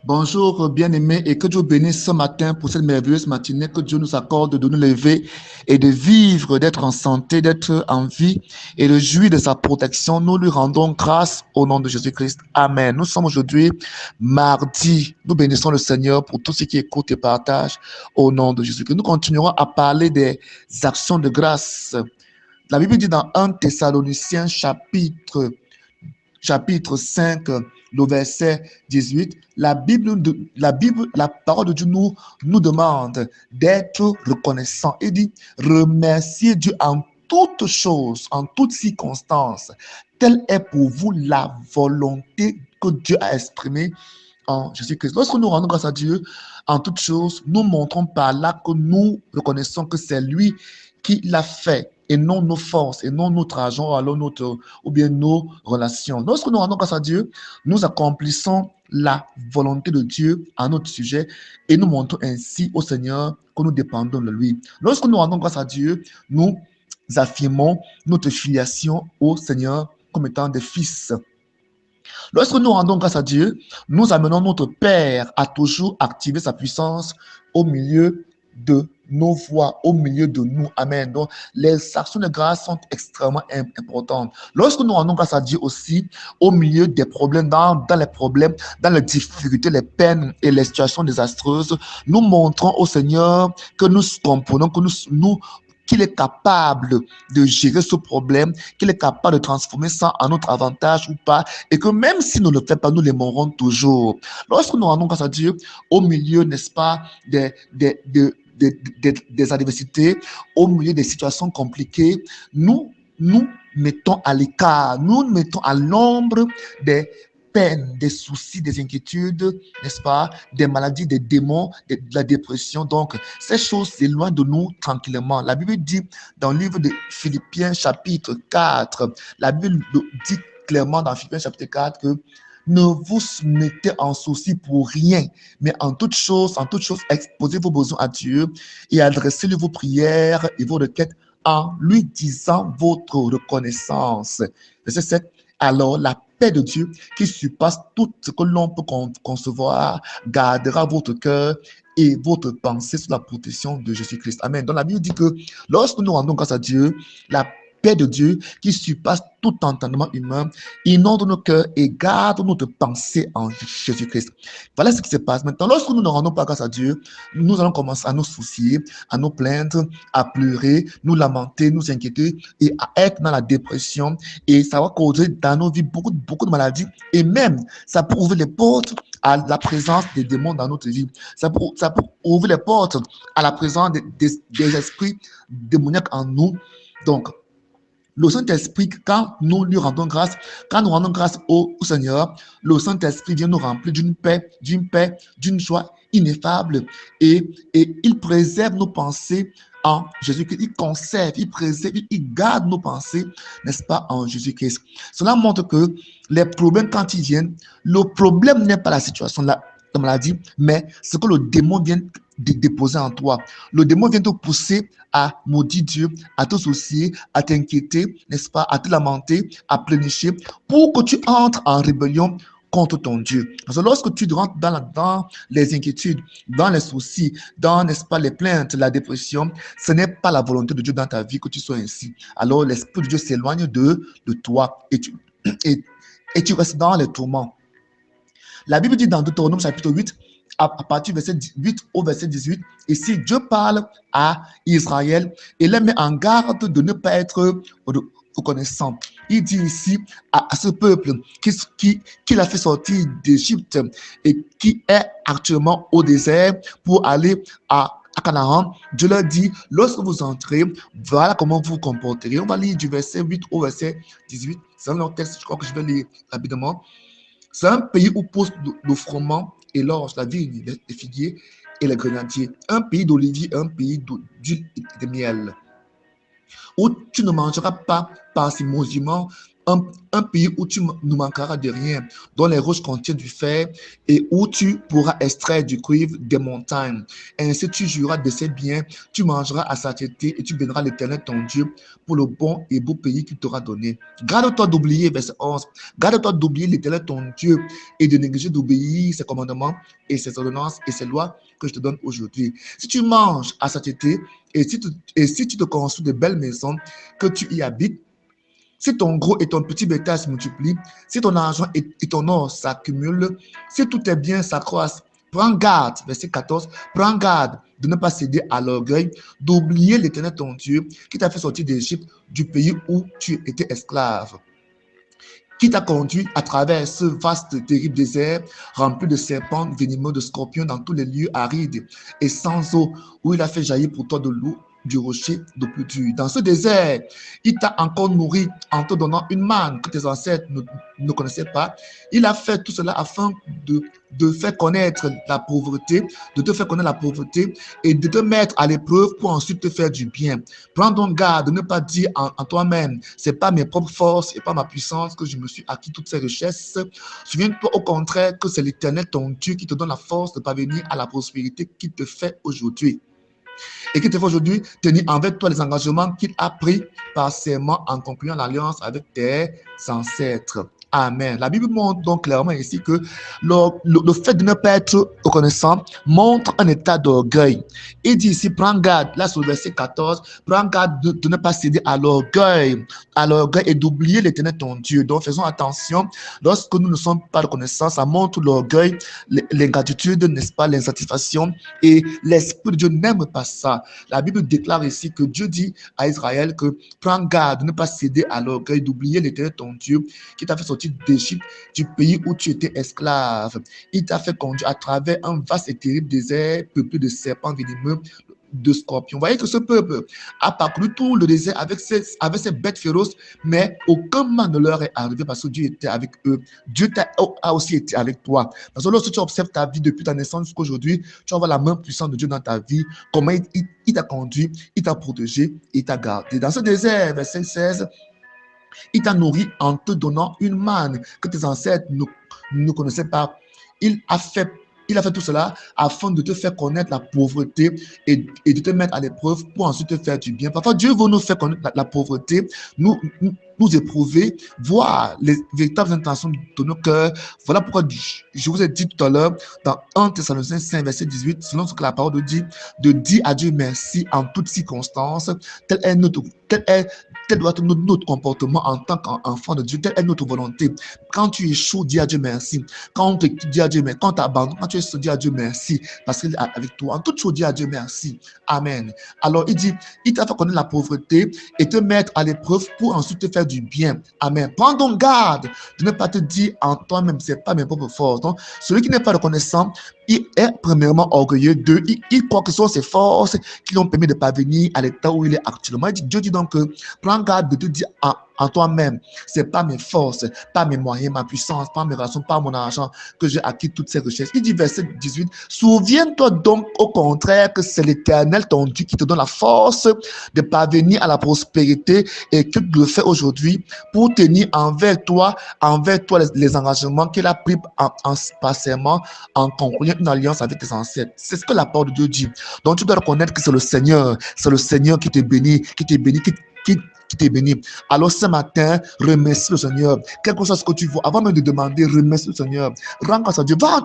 Bonjour, bien-aimés, et que Dieu bénisse ce matin pour cette merveilleuse matinée, que Dieu nous accorde de nous lever et de vivre, d'être en santé, d'être en vie et de jouir de sa protection. Nous lui rendons grâce au nom de Jésus-Christ. Amen. Nous sommes aujourd'hui mardi. Nous bénissons le Seigneur pour tout ce qui écoute et partage au nom de Jésus-Christ. Nous continuerons à parler des actions de grâce. La Bible dit dans 1 Thessaloniciens chapitre 5, le verset 18, la parole de Dieu nous demande d'être reconnaissant. Il dit, remerciez Dieu en toutes choses, en toutes circonstances. Telle est pour vous la volonté que Dieu a exprimée en Jésus-Christ. Lorsque nous rendons grâce à Dieu en toutes choses, nous montrons par là que nous reconnaissons que c'est lui qui l'a fait et non nos forces et non notre argent ou bien nos relations. Lorsque nous rendons grâce à Dieu, nous accomplissons la volonté de Dieu à notre sujet et nous montrons ainsi au Seigneur que nous dépendons de lui. Lorsque nous rendons grâce à Dieu, nous affirmons notre filiation au Seigneur comme étant des fils. Lorsque nous rendons grâce à Dieu, nous amenons notre Père à toujours activer sa puissance au milieu de nos voies, au milieu de nous. Amen. Donc, les actions de grâce sont extrêmement importantes. Lorsque nous rendons grâce à Dieu aussi, au milieu des problèmes, dans les problèmes, dans les difficultés, les peines et les situations désastreuses, nous montrons au Seigneur que nous comprenons, que qu'il est capable de gérer ce problème, qu'il est capable de transformer ça en notre avantage ou pas, et que même si nous ne le fait pas, nous l'aimerons toujours. Lorsque nous rendons grâce à Dieu, au milieu, n'est-ce pas, des adversités, au milieu des situations compliquées, nous mettons à l'écart, nous mettons à l'ombre des peines, des soucis, des inquiétudes, n'est-ce pas, des maladies, des démons, de la dépression. Donc, ces choses s'éloignent de nous tranquillement. La Bible dit dans le livre de Philippiens chapitre 4, la Bible dit clairement dans Philippiens chapitre 4 que ne vous mettez en souci pour rien, mais en toute chose, exposez vos besoins à Dieu et adressez-lui vos prières et vos requêtes en lui disant votre reconnaissance. Verset 7. Alors la paix de Dieu qui surpasse tout ce que l'on peut concevoir gardera votre cœur et votre pensée sous la protection de Jésus-Christ. Amen. Donc la Bible dit que lorsque nous rendons grâce à Dieu, la paix de Dieu qui surpasse tout entendement humain inonde nos cœurs et garde notre pensée en Jésus-Christ. Voilà ce qui se passe. Maintenant, lorsque nous ne rendons pas grâce à Dieu, nous allons commencer à nous soucier, à nous plaindre, à pleurer, nous lamenter, nous inquiéter et à être dans la dépression. Et ça va causer dans nos vies beaucoup de maladies. Et même, ça peut ouvrir les portes à la présence des démons dans notre vie. Ça peut ouvrir les portes à la présence des esprits démoniaques en nous. Donc, le Saint-Esprit, quand nous lui rendons grâce, quand nous rendons grâce au Seigneur, le Saint-Esprit vient nous remplir d'une joie ineffable et il préserve nos pensées en Jésus-Christ. Il conserve, il préserve, il garde nos pensées, n'est-ce pas, en Jésus-Christ. Cela montre que les problèmes, quand ils viennent, le problème n'est pas la situation, la maladie, mais ce que le démon vient déposer en toi. Le démon vient te pousser à maudire Dieu, à te soucier, à t'inquiéter, n'est-ce pas, à te lamenter, à pleurnicher, pour que tu entres en rébellion contre ton Dieu. Parce que lorsque tu rentres dans les inquiétudes, dans les soucis, dans, n'est-ce pas, les plaintes, la dépression, ce n'est pas la volonté de Dieu dans ta vie que tu sois ainsi. Alors l'Esprit de Dieu s'éloigne de toi et tu restes dans les tourments. La Bible dit dans Deutéronome chapitre 8, à partir du verset 8 au verset 18, ici Dieu parle à Israël et les met en garde de ne pas être reconnaissant. Il dit ici à ce peuple qu'il a fait sortir d'Égypte et qui est actuellement au désert pour aller à Canaan, Dieu leur dit, lorsque vous entrez, voilà comment vous vous comporterez. On va lire du verset 8 au verset 18. C'est un long texte, je crois que je vais lire rapidement. C'est un pays où poussent le froment et l'orge, la vigne, les figuiers et les grenadiers. Un pays d'oliviers, un pays d'huile et de miel. Où tu ne mangeras pas parcimonieusement un pays où tu ne manqueras de rien, dont les roches contiennent du fer et où tu pourras extraire du cuivre des montagnes. Ainsi tu jouiras de ses biens, tu mangeras à satiété et tu béniras l'Éternel ton Dieu pour le bon et beau pays qu'il t'aura donné. Garde-toi d'oublier, verset 11, garde-toi d'oublier l'Éternel ton Dieu et de négliger d'obéir ses commandements et ses ordonnances et ses lois que je te donne aujourd'hui. Si tu manges à satiété et si tu te construis de belles maisons, que tu y habites, si ton gros et ton petit bétail se multiplient, si ton argent et ton or s'accumulent, si tous tes biens s'accroissent, prends garde, verset 14, prends garde de ne pas céder à l'orgueil, d'oublier l'Éternel ton Dieu qui t'a fait sortir d'Égypte, du pays où tu étais esclave, qui t'a conduit à travers ce vaste, terrible désert rempli de serpents venimeux, de scorpions dans tous les lieux arides et sans eau, où il a fait jaillir pour toi de l'eau du rocher de plus dur. Dans ce désert, il t'a encore nourri en te donnant une manne que tes ancêtres ne connaissaient pas. Il a fait tout cela afin de faire connaître la pauvreté, de te faire connaître la pauvreté et de te mettre à l'épreuve pour ensuite te faire du bien. Prends donc garde de ne pas dire en toi-même, c'est pas mes propres forces et pas ma puissance que je me suis acquis toutes ces richesses. Souviens-toi au contraire que c'est l'Éternel ton Dieu qui te donne la force de parvenir à la prospérité qu'il te fait aujourd'hui. Et qui te fait aujourd'hui tenir envers toi les engagements qu'il a pris par serment en concluant l'alliance avec tes ancêtres. Amen. La Bible montre donc clairement ici que le fait de ne pas être reconnaissant montre un état d'orgueil. Il dit ici, prends garde, là sur le verset 14, prends garde de ne pas céder à l'orgueil et d'oublier l'Éternel ton Dieu. Donc faisons attention, lorsque nous ne sommes pas reconnaissants, ça montre l'orgueil, l'ingratitude, n'est-ce pas, l'insatisfaction, et l'Esprit de Dieu n'aime pas ça. La Bible déclare ici que Dieu dit à Israël que prends garde de ne pas céder à l'orgueil, d'oublier l'Éternel ton Dieu qui t'a fait sortir d'Égypte, du pays où tu étais esclave. Il t'a fait conduire à travers un vaste et terrible désert peuplé de serpents venimeux, de scorpions. Vous voyez que ce peuple a parcouru tout le désert avec ses bêtes féroces, mais aucun mal ne leur est arrivé parce que Dieu était avec eux. Dieu a aussi été avec toi. Parce que lorsque tu observes ta vie depuis ta naissance jusqu'à aujourd'hui, tu vas voir la main puissante de Dieu dans ta vie, comment il t'a conduit, il t'a protégé, il t'a gardé. Dans ce désert, verset 16, il t'a nourri en te donnant une manne que tes ancêtres ne connaissaient pas. Il a fait tout cela afin de te faire connaître la pauvreté et de te mettre à l'épreuve pour ensuite te faire du bien. Parfois, Dieu veut nous faire connaître la pauvreté, nous éprouver, voir les véritables intentions de nos cœurs. Voilà pourquoi je vous ai dit tout à l'heure, dans 1 Thessaloniciens 5, verset 18, selon ce que la parole dit, de dire à Dieu merci en toutes circonstances. Tel doit être notre comportement en tant qu'enfant de Dieu, telle est notre volonté. Quand tu échoues, dis à Dieu merci. Quand on te dit à Dieu merci, quand tu abandonnes, quand tu es dis à Dieu merci, parce qu'il est avec toi. En toute chose, dis à Dieu merci. Amen. Alors, il dit, il t'a fait connaître la pauvreté et te mettre à l'épreuve pour ensuite te faire du bien. Amen. Prends donc garde de ne pas te dire en toi-même, c'est pas mes propres forces. Donc, celui qui n'est pas reconnaissant, il est premièrement orgueilleux. Deux, il croit que ce sont ses forces qui l'ont permis de parvenir à l'état où il est actuellement. Dieu dit donc que prends garde de te dire en toi-même, c'est pas mes forces, pas mes moyens, ma puissance, pas mes relations, pas mon argent que j'ai acquis toutes ces richesses. Il dit verset 18, souviens-toi donc au contraire que c'est l'Éternel ton Dieu qui te donne la force de parvenir à la prospérité et que tu le fais aujourd'hui pour tenir envers toi les engagements qu'il a pris en serment, en concluant une alliance avec tes ancêtres. C'est ce que la parole de Dieu dit. Donc tu dois reconnaître que c'est le Seigneur qui te bénit, qui t'est béni. Alors ce matin, remercie le Seigneur. Quelque chose que tu vois, avant même de demander, remercie le Seigneur. Rends grâce à Dieu. Va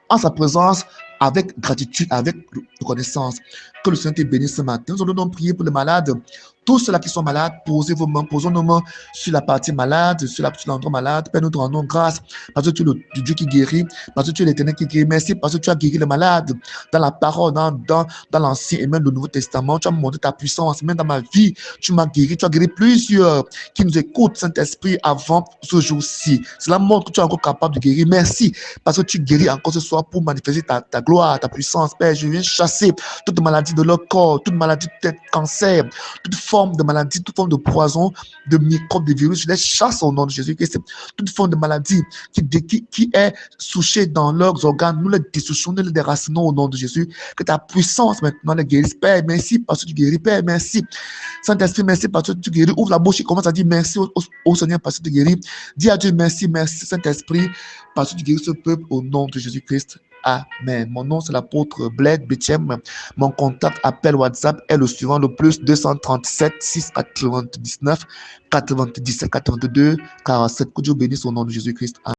en sa présence avec gratitude, avec reconnaissance. Que le Seigneur te bénisse ce matin. Nous allons donc prier pour les malades. Tous ceux-là qui sont malades, posez vos mains, posons nos mains sur la partie malade, sur l'endroit malade. Père, nous te rendons grâce parce que tu es le Dieu qui guérit, parce que tu es l'Éternel qui guérit. Merci parce que tu as guéri les malades dans la parole, dans l'Ancien et même le Nouveau Testament. Tu as montré ta puissance, même dans ma vie. Tu m'as guéri, tu as guéri plusieurs qui nous écoutent, Saint-Esprit, avant ce jour-ci. Cela montre que tu es encore capable de guérir. Merci parce que tu guéris encore ce soir pour manifester ta gloire, ta puissance. Père, je viens chasser toute maladie maladie de leur corps, toute maladie, peut-être cancer, toute forme de maladie, toute forme de poison, de microbes, de virus, je les chasse au nom de Jésus-Christ. Toute forme de maladie qui est souchée dans leurs organes, nous les dissouchons, nous les déracinons au nom de Jésus. Que ta puissance maintenant les guérisse. Père, merci parce que tu guéris. Père, merci. Saint-Esprit, merci parce que tu guéris. Ouvre la bouche et commence à dire merci au Seigneur parce que tu guéris. Dis à Dieu merci, merci Saint-Esprit parce que tu guéris ce peuple au nom de Jésus-Christ. Amen. Mon nom, c'est l'apôtre Bled Betchem. Mon contact, appel WhatsApp est le suivant, le plus 237 699 97 82 47. Que Dieu bénisse au nom de Jésus-Christ. Amen.